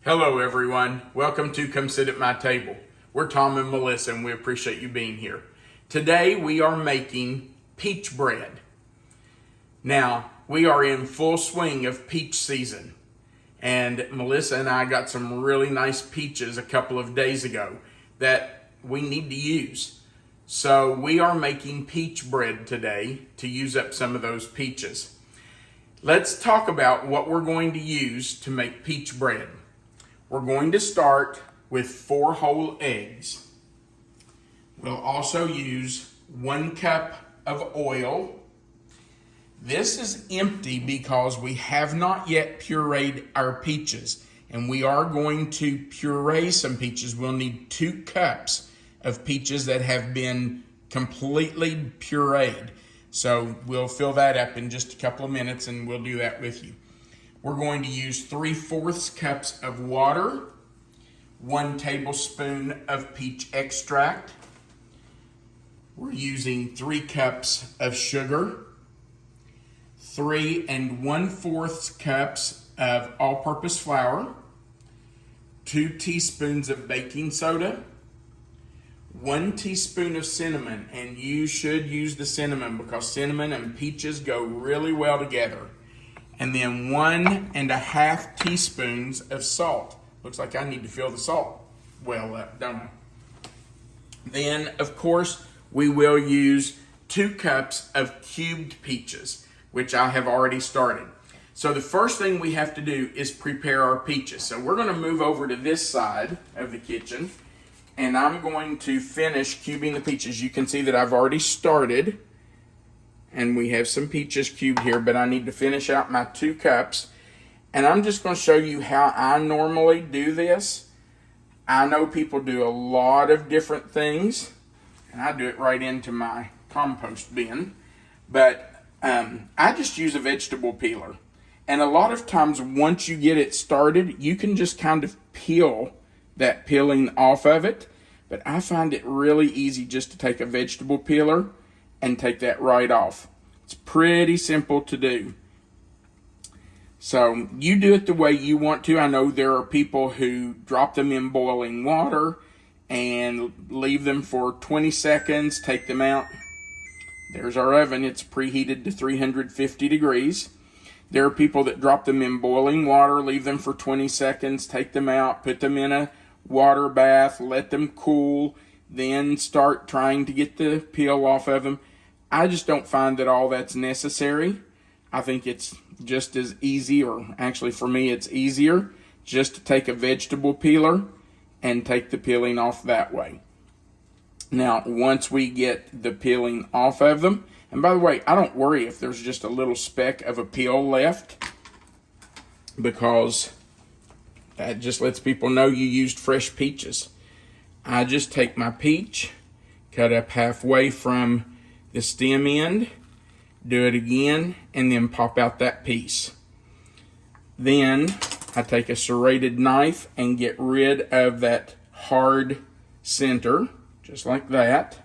Hello everyone, welcome to Come Sit at My Table. We're Tom and Melissa and we appreciate you being here. Today we are making peach bread. Now, we are in full swing of peach season, and Melissa and I got some really nice peaches a couple of days ago that we need to use. So we are making peach bread today to use up some of those peaches. Let's talk about what we're going to use to make peach bread. We're going to start with 4 whole eggs. We'll also use 1 cup of oil. This is empty because we have not yet pureed our peaches, and we are going to puree some peaches. We'll need 2 cups of peaches that have been completely pureed. So we'll fill that up in just a couple of minutes and we'll do that with you. We're going to use 3/4 cups of water, 1 tablespoon of peach extract. We're using 3 cups of sugar, 3 1/4 cups of all-purpose flour, 2 teaspoons of baking soda, 1 teaspoon of cinnamon, and you should use the cinnamon because cinnamon and peaches go really well together. And then 1.5 teaspoons of salt. Looks like I need to fill the salt well up, don't I? Then, of course, we will use 2 cups of cubed peaches, which I have already started. So the first thing we have to do is prepare our peaches. So we're going to move over to this side of the kitchen, and I'm going to finish cubing the peaches. You can see that I've already started, and we have some peaches cubed here, but I need to finish out my 2 cups. And I'm just going to show you how I normally do this. I know people do a lot of different things, and I do it right into my compost bin. But I just use a vegetable peeler. And a lot of times once you get it started, you can just kind of peel that peeling off of it. But I find it really easy just to take a vegetable peeler and take that right off. It's pretty simple to do. So you do it the way you want to. I know there are people who drop them in boiling water and leave them for 20 seconds, take them out. There's our oven. It's preheated to 350 degrees. There are people that drop them in boiling water, leave them for 20 seconds, take them out, put them in a water bath, let them cool, then start trying to get the peel off of them. I just don't find that all that's necessary. I think it's just as easy, or actually for me it's easier, just to take a vegetable peeler and take the peeling off that way. Now, once we get the peeling off of them, and by the way, I don't worry if there's just a little speck of a peel left, because that just lets people know you used fresh peaches. I just take my peach, cut up halfway from the stem end, do it again, and then pop out that piece. Then I take a serrated knife and get rid of that hard center, just like that.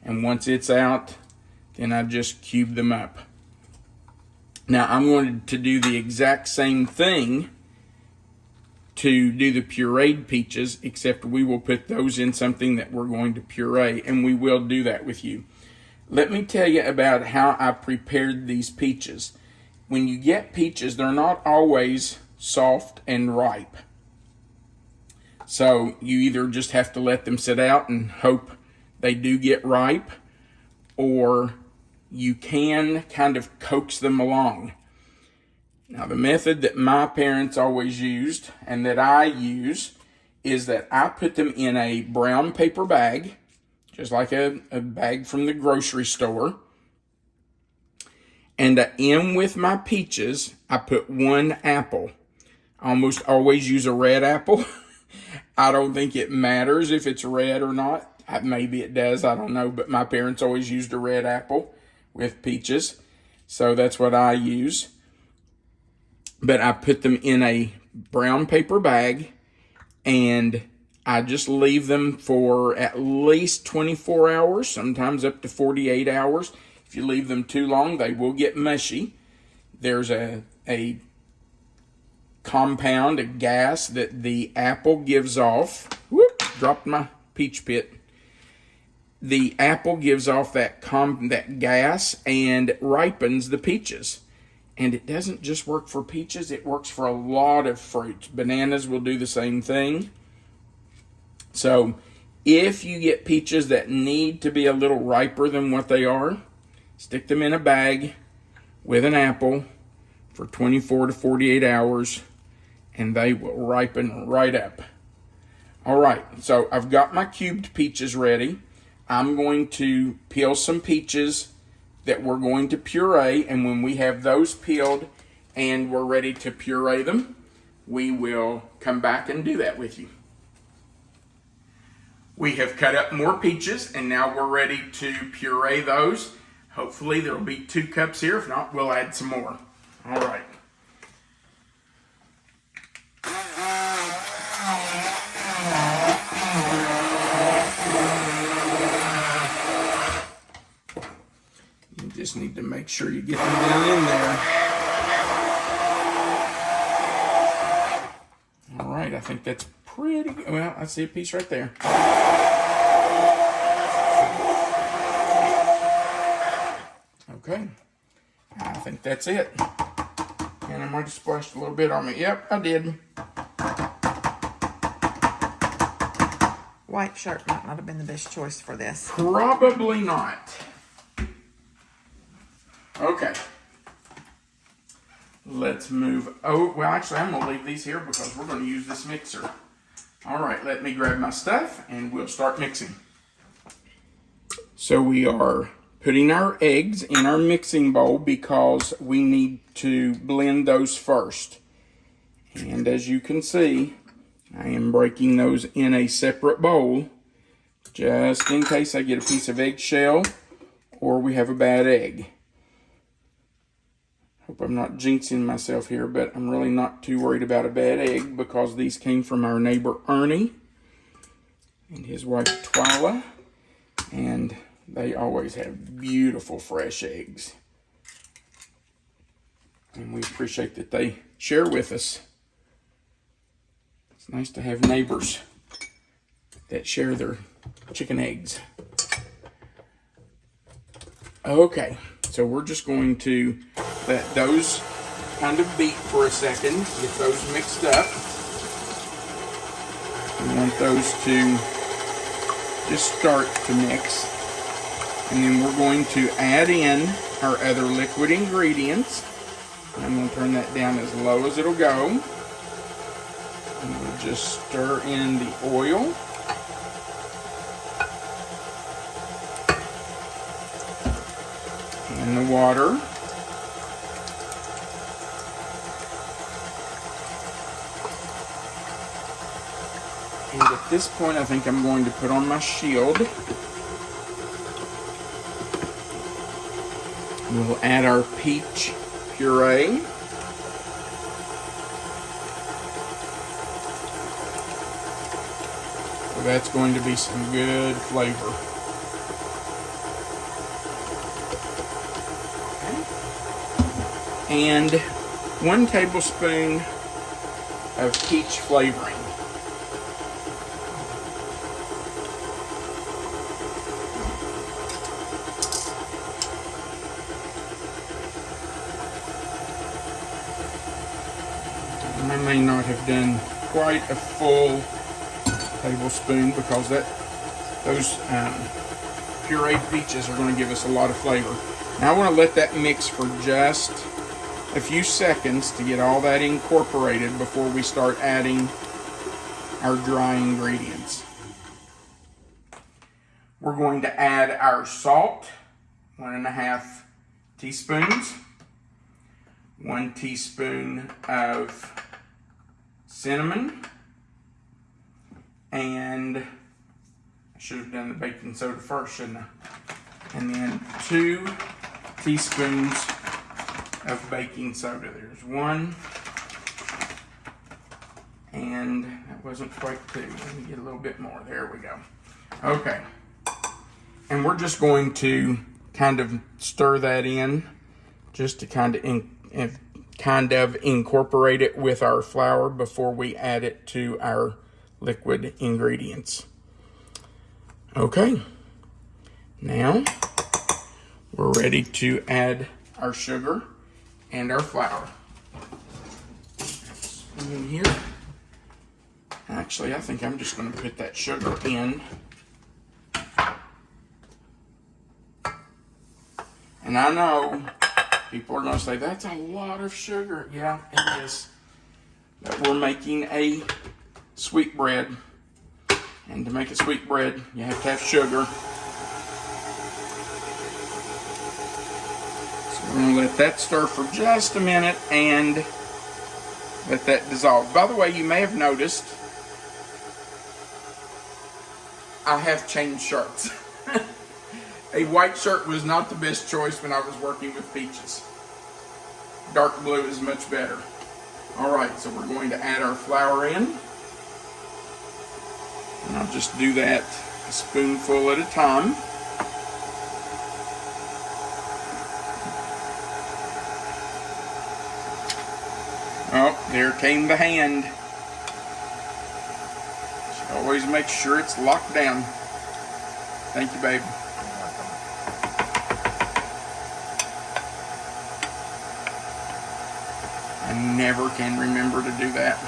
And once it's out, then I just cube them up. Now I'm going to do the exact same thing to do the pureed peaches, except we will put those in something that we're going to puree, and we will do that with you. Let me tell you about how I prepared these peaches. When you get peaches, they're not always soft and ripe. So you either just have to let them sit out and hope they do get ripe, or you can kind of coax them along. Now, the method that my parents always used and that I use is that I put them in a brown paper bag, just like a bag from the grocery store. And in with my peaches, I put 1 apple. I almost always use a red apple. I don't think it matters if it's red or not. Maybe it does, I don't know. But my parents always used a red apple with peaches. So that's what I use. But I put them in a brown paper bag, and I just leave them for at least 24 hours, sometimes up to 48 hours. If you leave them too long, they will get mushy. There's a compound, a gas that the apple gives off. Whoop, dropped my peach pit. The apple gives off that gas and ripens the peaches. And it doesn't just work for peaches, it works for a lot of fruits. Bananas will do the same thing. So if you get peaches that need to be a little riper than what they are, stick them in a bag with an apple for 24 to 48 hours and they will ripen right up. All right, so I've got my cubed peaches ready. I'm going to peel some peaches that we're going to puree, and when we have those peeled and we're ready to puree them, we will come back and do that with you. We have cut up more peaches and now we're ready to puree those. Hopefully there will be 2 cups here. If not, we'll add some more. All right. You just need to make sure you get them down in there. All right, I think that's pretty good. Well, I see a piece right there. Okay, I think that's it. And I might have splashed a little bit on me. Yep, I did. White shirt might not have been the best choice for this. Probably not. Okay. Let's move. Oh, well, actually, I'm going to leave these here because we're going to use this mixer. All right, let me grab my stuff and we'll start mixing. So we are putting our eggs in our mixing bowl because we need to blend those first. And as you can see, I am breaking those in a separate bowl just in case I get a piece of eggshell or we have a bad egg. Hope I'm not jinxing myself here, but I'm really not too worried about a bad egg because these came from our neighbor Ernie and his wife Twyla, and they always have beautiful fresh eggs. And we appreciate that they share with us. It's nice to have neighbors that share their chicken eggs. Okay, so we're just going to let those kind of beat for a second, get those mixed up. We want those to just start to mix. And then we're going to add in our other liquid ingredients. I'm going to turn that down as low as it'll go. And we'll just stir in the oil. And the water. And at this point, I think I'm going to put on my shield. We'll add our peach puree. So that's going to be some good flavor. And 1 tablespoon of peach flavoring. I may not have done quite a full tablespoon because those pureed peaches are going to give us a lot of flavor. Now I want to let that mix for just a few seconds to get all that incorporated before we start adding our dry ingredients. We're going to add our salt, 1.5 teaspoons, 1 teaspoon of cinnamon, and I should have done the baking soda first, shouldn't I? And then 2 teaspoons of baking soda. There's 1, and that wasn't quite 2. Let me get a little bit more. There we go. Okay, and we're just going to kind of stir that in, just to kind of kind of incorporate it with our flour before we add it to our liquid ingredients. Okay, now we're ready to add our sugar and our flour. In here. Actually, I think I'm just going to put that sugar in. And I know people are going to say, that's a lot of sugar. Yeah, it is. But we're making a sweetbread. And to make a sweetbread, you have to have sugar. So we're going to let that stir for just a minute and let that dissolve. By the way, you may have noticed I have changed shirts. A white shirt was not the best choice when I was working with peaches. Dark blue is much better. Alright, so we're going to add our flour in. And I'll just do that a spoonful at a time. Oh, there came the hand. Should always make sure it's locked down. Thank you, babe. I never can remember to do that.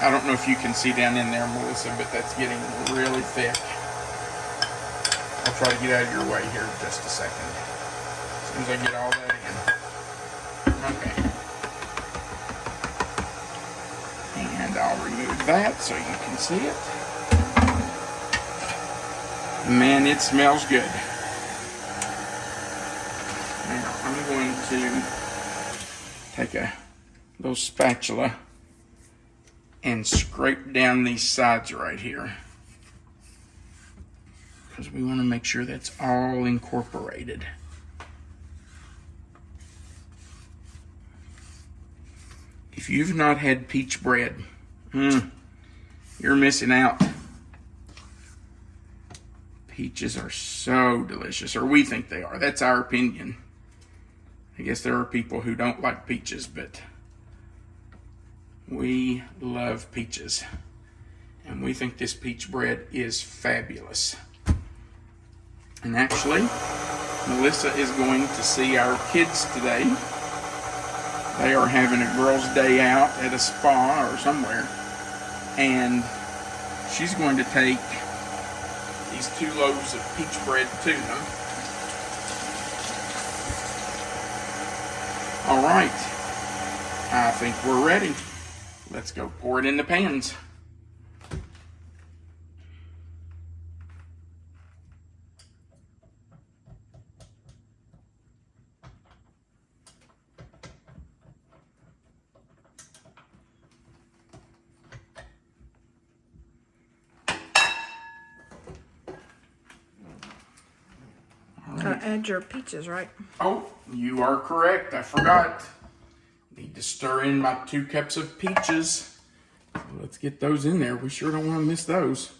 I don't know if you can see down in there, Melissa, but that's getting really thick. I'll try to get out of your way here in just a second. As soon as I get all that in. Okay. And I'll remove that so you can see it. Man, it smells good. Now, I'm going to take a little spatula and scrape down these sides right here, because we want to make sure that's all incorporated. If you've not had peach bread, you're missing out. Peaches are so delicious, or we think they are. That's our opinion. I guess there are people who don't like peaches, but we love peaches. And we think this peach bread is fabulous. And actually, Melissa is going to see our kids today. They are having a girls' day out at a spa or somewhere. And she's going to take these 2 loaves of peach bread to them. All right, I think we're ready. Let's go pour it in the pans. Add your peaches, right? Oh, you are correct. I forgot. Need to stir in my 2 cups of peaches. So let's get those in there. We sure don't want to miss those.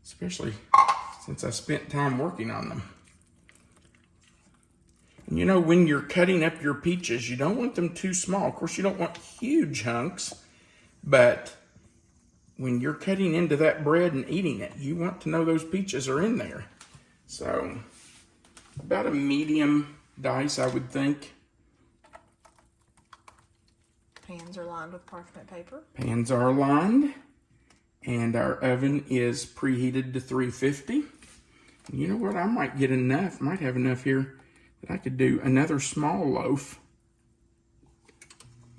Especially since I spent time working on them. And you know, when you're cutting up your peaches, you don't want them too small. Of course, you don't want huge hunks. But when you're cutting into that bread and eating it, you want to know those peaches are in there. So about a medium dice, I would think. Pans are lined with parchment paper. Pans are lined, and our oven is preheated to 350. And you know what? I might get enough, might have enough here that I could do another small loaf.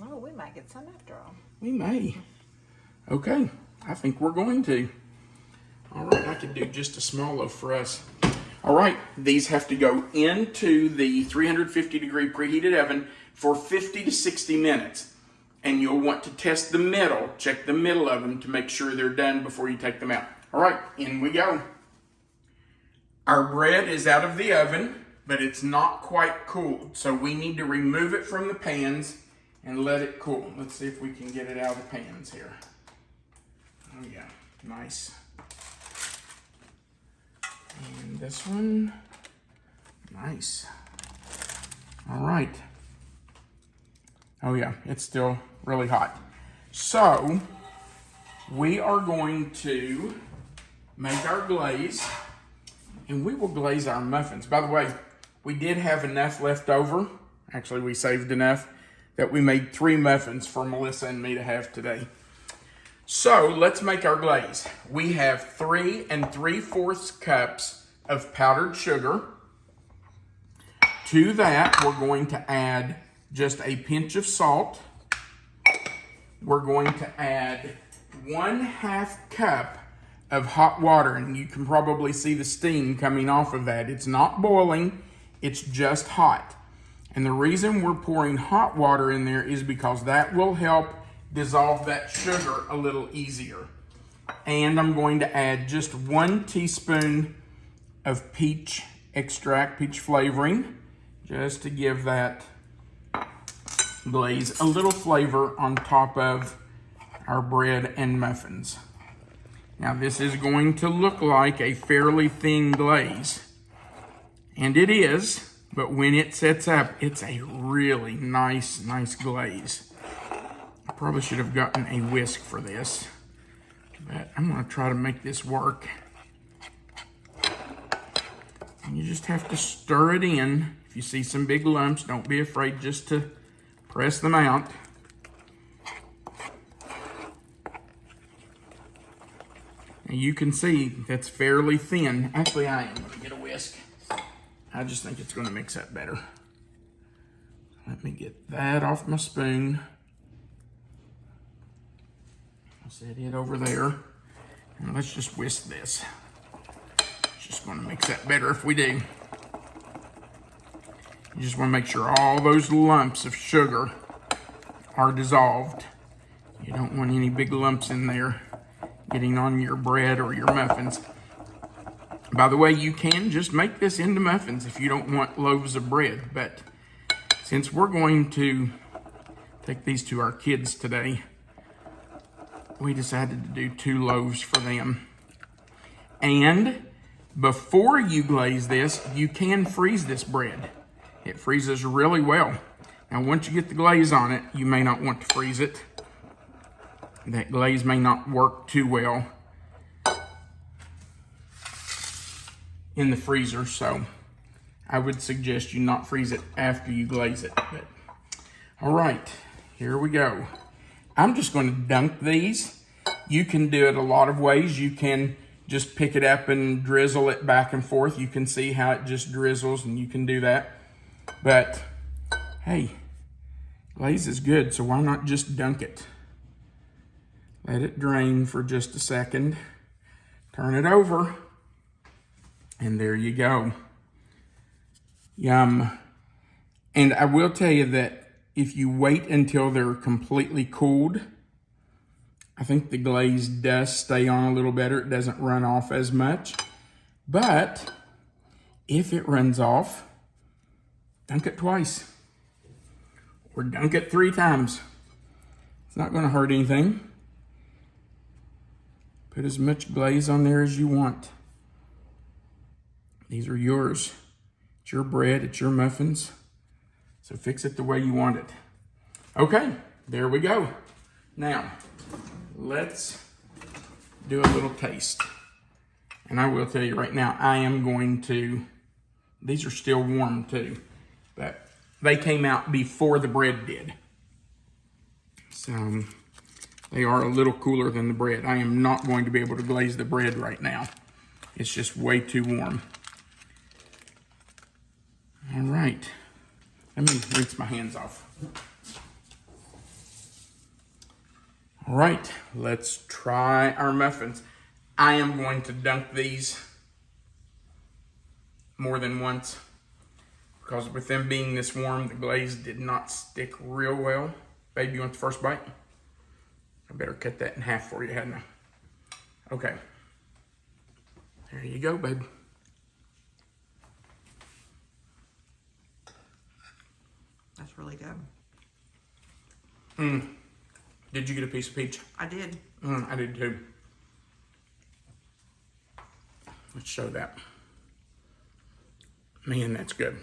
Oh, we might get some after all. We may. Okay, I think we're going to. All right, I could do just a small loaf for us. All right, these have to go into the 350 degree preheated oven for 50 to 60 minutes. And you'll want to test the middle, check the middle of them to make sure they're done before you take them out. All right, in we go. Our bread is out of the oven, but it's not quite cooled. So we need to remove it from the pans and let it cool. Let's see if we can get it out of the pans here. Oh yeah, nice. And this one, nice. All right. Oh yeah, it's still really hot. So, we are going to make our glaze, and we will glaze our muffins. By the way, we did have enough left over. Actually, we saved enough that we made 3 muffins for Melissa and me to have today. So, let's make our glaze. We have 3 3/4 cups of powdered sugar. To that, we're going to add just a pinch of salt. We're going to add 1/2 cup of hot water, and you can probably see the steam coming off of that. It's not boiling, it's just hot. And the reason we're pouring hot water in there is because that will help dissolve that sugar a little easier. And I'm going to add just 1 teaspoon of peach extract, peach flavoring, just to give that glaze a little flavor on top of our bread and muffins. Now this is going to look like a fairly thin glaze, and it is, but when it sets up, it's a really nice glaze. I probably should have gotten a whisk for this, but I'm gonna try to make this work. And you just have to stir it in. If you see some big lumps, don't be afraid just to press them out. And you can see that's fairly thin. Actually, I am going to get a whisk. I just think it's going to mix up better. Let me get that off my spoon. I'll set it over there. And let's just whisk this. It's just going to mix up better if we do. You just want to make sure all those lumps of sugar are dissolved. You don't want any big lumps in there getting on your bread or your muffins. By the way, you can just make this into muffins if you don't want loaves of bread, but since we're going to take these to our kids today, we decided to do 2 loaves for them. And before you glaze this, you can freeze this bread. It freezes really well. Now, once you get the glaze on it, you may not want to freeze it. That glaze may not work too well in the freezer, so I would suggest you not freeze it after you glaze it. But, all right, here we go. I'm just going to dunk these. You can do it a lot of ways. You can just pick it up and drizzle it back and forth. You can see how it just drizzles, and you can do that. But, hey, glaze is good, so why not just dunk it? Let it drain for just a second. Turn it over. And there you go. Yum. And I will tell you that if you wait until they're completely cooled, I think the glaze does stay on a little better. It doesn't run off as much. But if it runs off, dunk it twice. Or dunk it 3 times. It's not going to hurt anything. Put as much glaze on there as you want. These are yours. It's your bread, it's your muffins. So fix it the way you want it. Okay, there we go. Now, let's do a little taste. And I will tell you right now, I am going to, these are still warm too, but they came out before the bread did. So they are a little cooler than the bread. I am not going to be able to glaze the bread right now. It's just way too warm. All right, let me rinse my hands off. All right, let's try our muffins. I am going to dunk these more than once because with them being this warm, the glaze did not stick real well. Babe, you want the first bite? I better cut that in half for you, hadn't I? Okay. There you go, babe. That's really good. Did you get a piece of peach? I did. I did too. Let's show that. Man, that's good.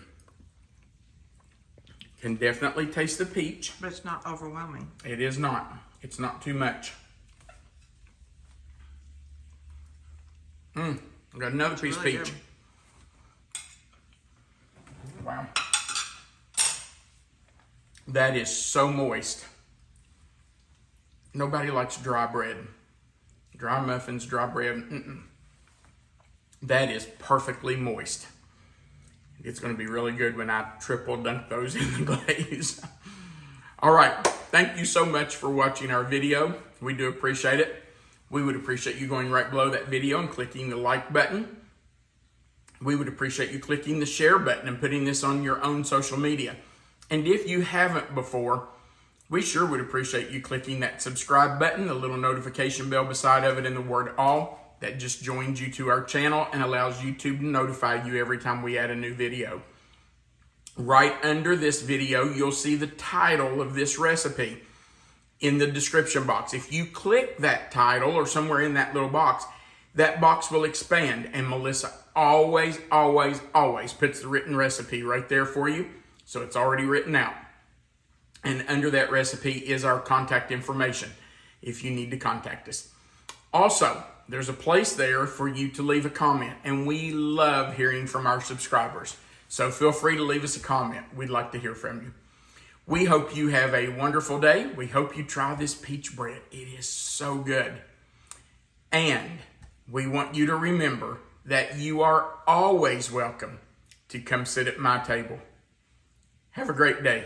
Can definitely taste the peach. But it's not overwhelming. It is not. It's not too much. I got another piece really of peach. Good. Wow. That is so moist. Nobody likes dry bread. Dry muffins, dry bread. That is perfectly moist. It's going to be really good when I triple dunk those in the glaze. All right. Thank you so much for watching our video. We do appreciate it. We would appreciate you going right below that video and clicking the like button. We would appreciate you clicking the share button and putting this on your own social media. And if you haven't before, we sure would appreciate you clicking that subscribe button, the little notification bell beside of it, and the word all. That just joins you to our channel and allows YouTube to notify you every time we add a new video. Right under this video, you'll see the title of this recipe in the description box. If you click that title or somewhere in that little box, that box will expand, and Melissa always, always, always puts the written recipe right there for you. So it's already written out. And under that recipe is our contact information if you need to contact us. Also, there's a place there for you to leave a comment, and we love hearing from our subscribers. So feel free to leave us a comment. We'd like to hear from you. We hope you have a wonderful day. We hope you try this peach bread. It is so good. And we want you to remember that you are always welcome to come sit at my table. Have a great day.